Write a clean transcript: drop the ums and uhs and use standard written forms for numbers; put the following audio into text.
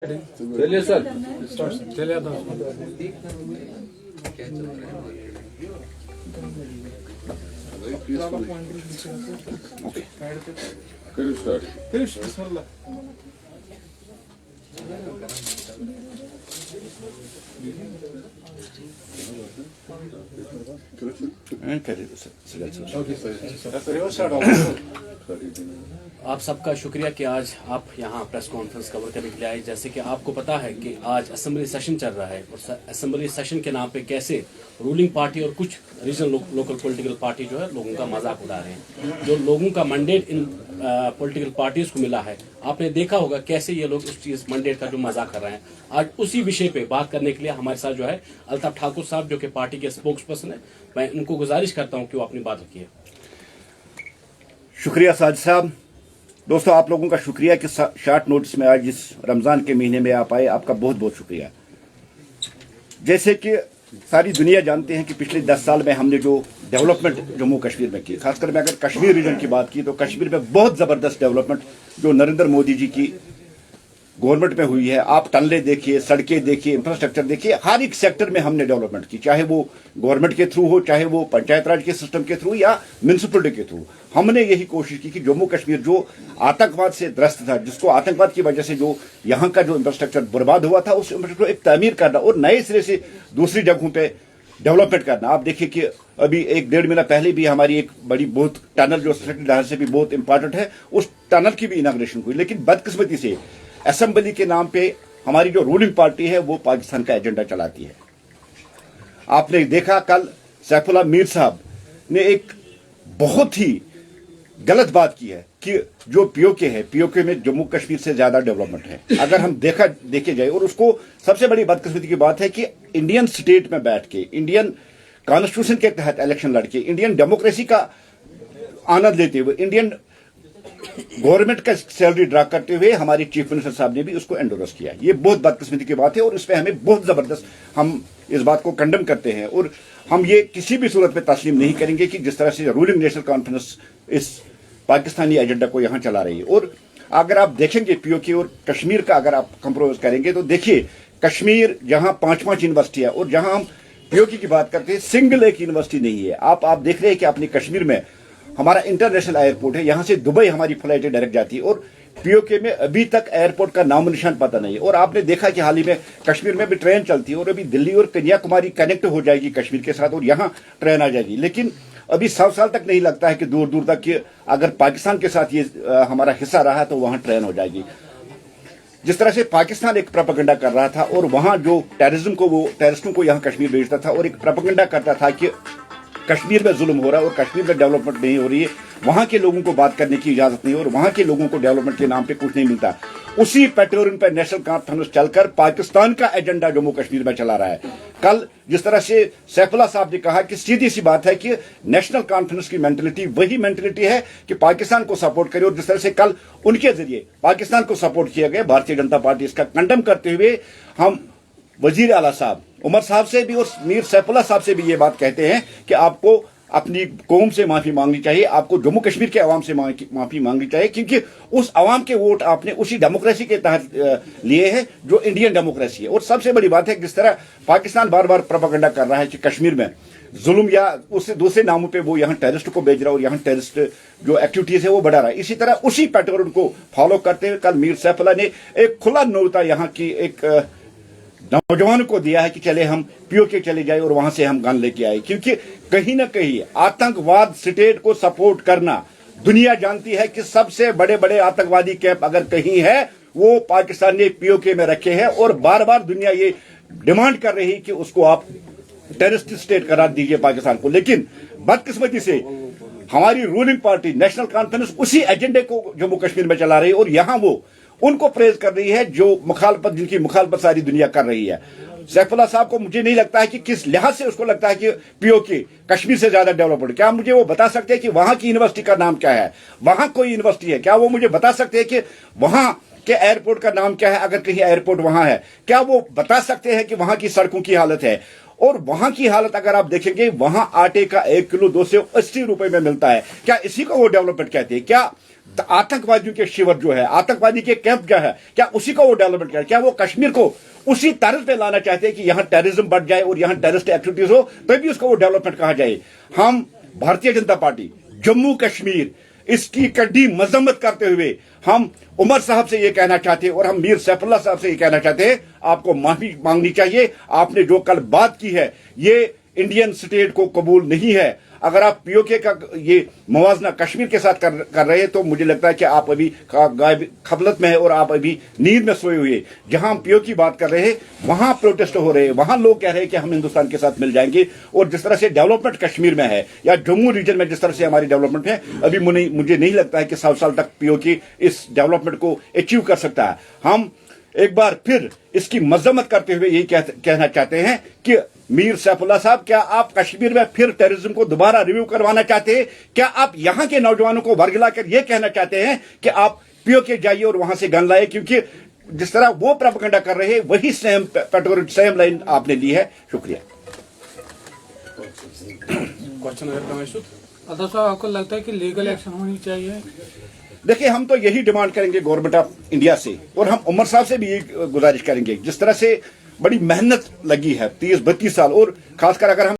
चलिए सर चलिए आप सबका शुक्रिया कि आज आप यहाँ प्रेस कॉन्फ्रेंस कवर करने के लिए आए। जैसे कि आपको पता है कि आज असेंबली सेशन चल रहा है और असेंबली सेशन के नाम पे कैसे रूलिंग पार्टी और कुछ रीजनल लोकल पॉलिटिकल पार्टी जो है लोगों का मजाक उड़ा रहे हैं। जो लोगों का मैंडेट इन पॉलिटिकल पार्टीज को मिला है, आपने देखा होगा कैसे ये लोग उस चीज मैंडेट का जो मजाक कर रहे हैं। आज उसी विषय पे बात करने के लिए हमारे साथ जो है अल्ताफ ठाकुर साहब, जो कि पार्टी के स्पोक्स पर्सन है। मैं उनको गुजारिश करता हूँ कि वो अपनी बात रखिए। शुक्रिया साजिद साहब। दोस्तों, आप लोगों का शुक्रिया कि शॉर्ट नोटिस में आज इस रमज़ान के महीने में आप आए, आपका बहुत बहुत शुक्रिया। जैसे कि सारी दुनिया जानते हैं कि पिछले 10 साल में हमने जो डेवलपमेंट जम्मू कश्मीर में की, खासकर मैं अगर कश्मीर रीजन की बात की तो कश्मीर में बहुत ज़बरदस्त डेवलपमेंट जो नरेंद्र मोदी जी की गवर्नमेंट में हुई है। आप टनलें देखिए, सड़कें देखिए, इंफ्रास्ट्रक्चर देखिए, हर एक सेक्टर में हमने डेवलपमेंट की, चाहे वो गवर्नमेंट के थ्रू हो, चाहे वो पंचायत राज के सिस्टम के थ्रू या म्यूनसिपलिटी के थ्रू। हमने यही कोशिश की कि जम्मू कश्मीर जो आतंकवाद से ग्रस्त था, जिसको आतंकवाद की वजह से जो यहाँ का जो इंफ्रास्ट्रक्चर बर्बाद हुआ था, उस इंफ्रास्ट्रक्चर को एक तामीर करना और नए सिरे से दूसरी जगहों पे डेवलपमेंट करना। आप देखिए कि अभी 1-1.5 महीना पहले भी हमारी एक बड़ी बहुत टनल जो लिहाज से भी बहुत इंपॉर्टेंट है, उस टनल की भी इनाग्रेशन हुई। लेकिन बदकिस्मती से असेंबली के नाम पे हमारी जो रूलिंग पार्टी है वो पाकिस्तान का एजेंडा चलाती है। आपने देखा कल सैफुल्लाह मीर साहब ने एक बहुत ही गलत बात की है कि जो पीओके है, पीओके में जम्मू कश्मीर से ज्यादा डेवलपमेंट है। अगर हम देखे जाए, और उसको सबसे बड़ी बदकिस्मती की बात है कि इंडियन स्टेट में बैठ के, इंडियन कॉन्स्टिट्यूशन के तहत इलेक्शन लड़के, इंडियन डेमोक्रेसी का आनंद लेते हुए, इंडियन गवर्नमेंट का सैलरी ड्रा करते हुए हमारे चीफ मिनिस्टर साहब ने भी उसको एंडोर्स किया। ये बहुत बदकिस्मती की बात है और इसमें हमें बहुत जबरदस्त, हम इस बात को कंडम करते हैं और हम ये किसी भी सूरत में तस्लीम नहीं करेंगे कि जिस तरह से रूलिंग नेशनल कॉन्फ्रेंस इस पाकिस्तानी एजेंडा को यहां चला रही है। और अगर आप देखेंगे पीओके और कश्मीर का अगर आप कंप्रोमाइज करेंगे तो देखिए, कश्मीर जहां 5-5 यूनिवर्सिटी है और जहां हम पीओके की बात करते हैं, सिंगल एक यूनिवर्सिटी नहीं है। आप देख रहे हैं कि अपने कश्मीर में हमारा इंटरनेशनल एयरपोर्ट है, यहां से दुबई हमारी फ्लाइटें डायरेक्ट जाती है और पीओके में अभी तक एयरपोर्ट का नामो निशान पता नहीं है। और आपने देखा कि हाल ही में कश्मीर में भी ट्रेन चलती है और अभी दिल्ली और कन्याकुमारी कनेक्ट हो जाएगी कश्मीर के साथ और यहां ट्रेन आ जाएगी। लेकिन अभी 100 साल तक नहीं लगता है कि दूर दूर तक कि अगर पाकिस्तान के साथ ये हमारा हिस्सा रहा तो वहां ट्रेन हो जाएगी। जिस तरह से पाकिस्तान एक प्रोपेगेंडा कर रहा था और वहां जो टेररिस्टों को यहां कश्मीर भेजता था और एक प्रोपेगेंडा करता था कि कश्मीर में जुल्म हो रहा है और कश्मीर में डेवलपमेंट नहीं हो रही है, वहां के लोगों को बात करने की इजाजत नहीं और वहां के लोगों को डेवलपमेंट के नाम पे कुछ नहीं मिलता, उसी पैटर्न पे नेशनल कॉन्फ्रेंस चलकर पाकिस्तान का एजेंडा जम्मू कश्मीर में चला रहा है। कल जिस तरह से सैफुल्लाह साहब ने कहा कि सीधी सी बात है कि नेशनल कॉन्फ्रेंस की मेंटलिटी वही मेंटलिटी है कि पाकिस्तान को सपोर्ट करे और जिस तरह से कल उनके जरिए पाकिस्तान को सपोर्ट किया गया, भारतीय जनता पार्टी इसका कंडम करते हुए हम वजीर आला साहब उमर साहब से भी और मीर सैफुल्लाह साहब से भी ये बात कहते हैं कि आपको अपनी कौम से माफी मांगनी चाहिए, आपको जम्मू कश्मीर के अवाम से माफी मांगनी चाहिए, क्योंकि उस अवाम के वोट आपने उसी डेमोक्रेसी के तहत लिए हैं जो इंडियन डेमोक्रेसी है। और सबसे बड़ी बात है जिस तरह पाकिस्तान बार बार प्रोपेगेंडा कर रहा है कि कश्मीर में जुल्म या उससे दूसरे नामों पे वो यहाँ टेररिस्ट को भेज रहा है और यहाँ टेररिस्ट जो एक्टिविटीज है वो बढ़ा रहा है। इसी तरह उसी पैटर्न को फॉलो करते हुए कल मीर सैफुल्लाह ने एक खुला न्योता यहाँ की एक नौजवान को दिया है कि चले हम पीओके चले जाए और वहां से हम गन लेके आए, क्योंकि कहीं ना कहीं आतंकवाद स्टेट को सपोर्ट करना, दुनिया जानती है कि सबसे बड़े बड़े आतंकवादी कैंप अगर कहीं है वो पाकिस्तान ने पीओके में रखे हैं और बार बार दुनिया ये डिमांड कर रही है कि उसको आप टेररिस्ट स्टेट करार दीजिए पाकिस्तान को। लेकिन बदकिस्मती से हमारी रूलिंग पार्टी नेशनल कॉन्फ्रेंस उसी एजेंडे को जम्मू कश्मीर में चला रही है और यहां वो उनको प्रेज कर रही है जो मुखालफत, जिनकी मुखालफत सारी दुनिया कर रही है। सैफुल्लाह साहब को मुझे नहीं लगता है कि किस लिहाज से उसको लगता है कि पीओके कश्मीर से ज्यादा डेवलपमेंट, क्या मुझे वो बता सकते हैं कि वहां की यूनिवर्सिटी का नाम क्या है, वहां कोई यूनिवर्सिटी है क्या, वो मुझे बता सकते हैं कि वहां के एयरपोर्ट का नाम क्या है, अगर कहीं एयरपोर्ट वहां है, क्या वो बता सकते हैं कि वहां की सड़कों की हालत है। और वहां की हालत अगर आप देखेंगे, वहां आटे का 1 किलो 280 रुपए में मिलता है, क्या इसी को वो डेवलपमेंट कहते हैं? क्या आतंकवादियों के शिविर जो है, आतंकवादी के कैंप क्या है, क्या उसी को वो डेवलपमेंट क्या वो कश्मीर को उसी तर्ज पे लाना चाहते हैं कि यहां टेररिज्म बढ़ जाए और यहां टेररिस्ट एक्टिविटीज हो, तभी उसको वो डेवलपमेंट कहा जाए। हम भारतीय जनता पार्टी जम्मू कश्मीर इसकी कड़ी मजम्मत करते हुए हम उमर साहब से ये कहना चाहते हैं और हम मीर सैफुल्लाह साहब से ये कहना चाहते हैं, आपको माफी मांगनी चाहिए। आपने जो कल बात की है ये इंडियन स्टेट को कबूल नहीं है। अगर आप पीओके का ये मवाजना कश्मीर के साथ कर रहे हैं तो मुझे लगता है कि आप अभी खबलत में है और आप अभी नींद में सोए हुए। जहां हम पीओके की बात कर रहे हैं वहां प्रोटेस्ट हो रहे हैं, वहां लोग कह रहे हैं कि हम हिंदुस्तान के साथ मिल जाएंगे। और जिस तरह से डेवलपमेंट कश्मीर में है या जम्मू रीजन में जिस तरह से हमारी डेवलपमेंट है, अभी मुझे नहीं लगता है कि 100 साल तक पीओके इस डेवलपमेंट को अचीव कर सकता है। हम एक बार फिर इसकी मजम्मत करते हुए यही कहना चाहते हैं कि मीर सैफुल्लाह साहब, क्या आप कश्मीर में फिर टेररिज्म को दोबारा रिव्यू करवाना चाहते हैं? क्या आप यहां के नौजवानों को वर्गलाकर यह कहना चाहते हैं कि आप पीओके जाइए और वहां से गन लाए? क्योंकि जिस तरह वो प्रोपेगेंडा कर रहे हैं वही सेम लाइन आपने ली है। शुक्रिया। क्वेश्चन अदर साहब, आपको लगता है कि लीगल एक्शन होनी चाहिए? देखिए, हम तो यही डिमांड करेंगे गवर्नमेंट ऑफ इंडिया से, और हम उमर साहब से भी यही गुजारिश करेंगे। जिस तरह से बड़ी मेहनत लगी है 30-32 साल, और खासकर अगर हम